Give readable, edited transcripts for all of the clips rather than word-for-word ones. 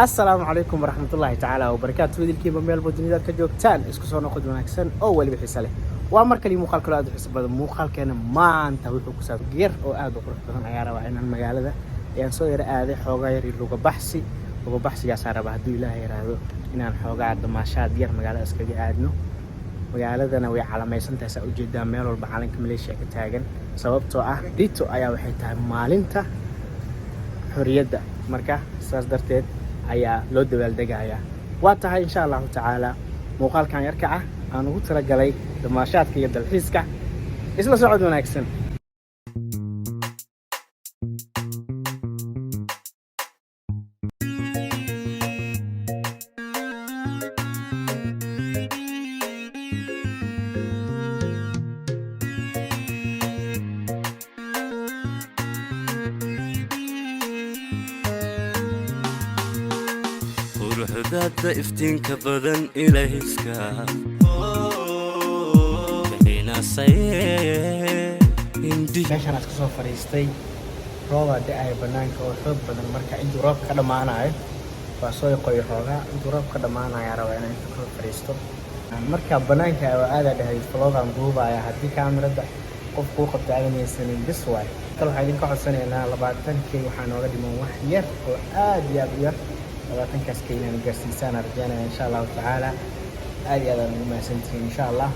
السلام عليكم ورحمة الله تعالى وبركاته ودي الكيبة ميل بدنيا كجوكتان اسكو سو نقد وناكسن او ولي بخيسه waa mar kale muuqaal kale aad u xiiso badan muuqaalkeena maanta wuxuu ku saabsan geer oo aad u qurux badan ayaa rabaa inaan magaalada ayaan soo yara aaday xoogaa yar luga baxsigaas aan rabaa hadduu ilaahay yiraahdo inaan xoogaa damaashaad yar magaalada iskaga aadno magaaladana way calamaysan tahay saa ujeedaa meel walba calanka Malaysia ka taagan sababtoo ah dito ayaa waxay tahay maalinta xorriyadda marka saas darteed ayaa loo dabaaldegayaa waa tahay insha Allah tacaala muuqaalkan yarka ah aan ugu talagalay damaashaadka iyo dalxiiska isla socod wanaagsan ruuxdaada iftiinka badan ilaahiska meeshaan aad kasoo fadhiistay rooba da'aya banaanka oo xoog badan marka intuu roobka ka dhamaanayo waa soo qoy rooga intuu roobka ka dhamaanayo raba inaan inta kasoo fadhiisto marka banaanka oo aada dhahay vlogan duubaya haddii kaamirada qof kuu qabta aadanaysanin bis waay kal waxaan idinka codsanaynaa 20k waxaa nooga dhiman wax yar oo aad iyo aad u yar 20kaas ka inaan gaarsiisaan arjaanaya insha Allah tacaala aad iyo aad ugu mahadsantihiin insha Allah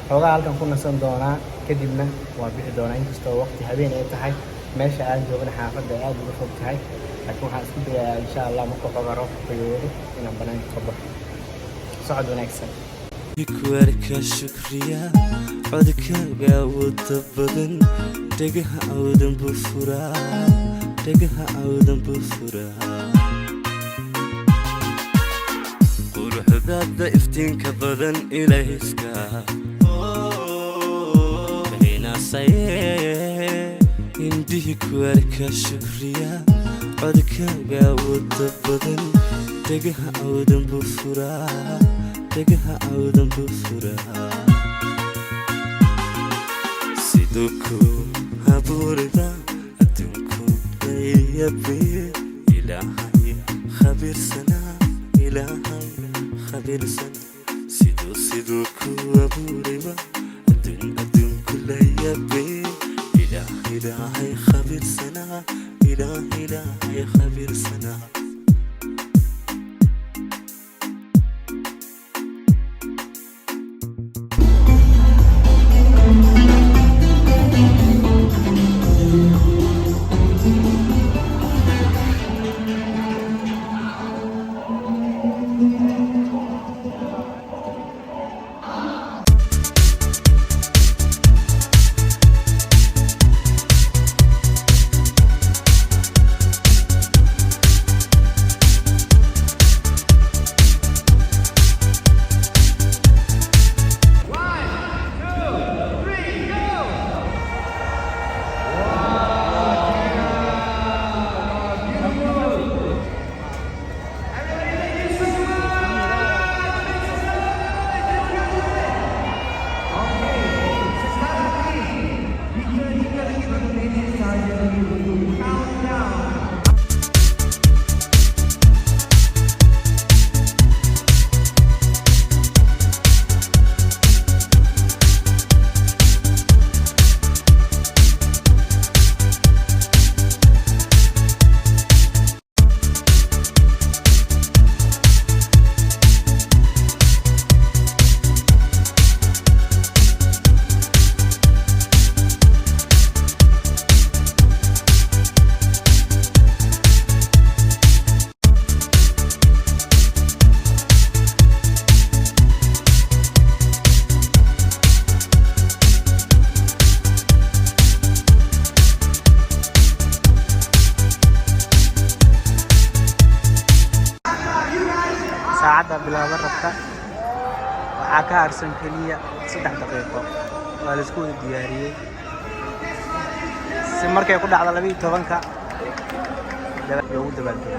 xoogaa halkan ku nasan doonaa kadibna waa bixi doonaa inkastoo waqti habeen ay tahay meesha aan joogna xaafadda aad uga fog tahay laakiin waxaan isku dayayaa insha Allah marka xoogaa roobka qayoodo inaan banaanka ka baxo socod wanaagsan ikwarka shukriya codkaaga wada badan dhagaha awdan bufuraa quruxdaada iftiinka badan ilaahiska indihi kuwarka shukriya codkaaga wada badan dhagaha awdan bufuraa sidoo ku abuurida adduunku layabe ilaahay khabiirsana sidoo ku abuurida adduunku layabe ilaahay khabiirsana ilaahay khabiirsana saacada bilaabo rabta waxaa ka harsan kaliya 3 daqiiqo waa la isku diyaariyay si markay ku dhacdo 12ka lagu dabaaldego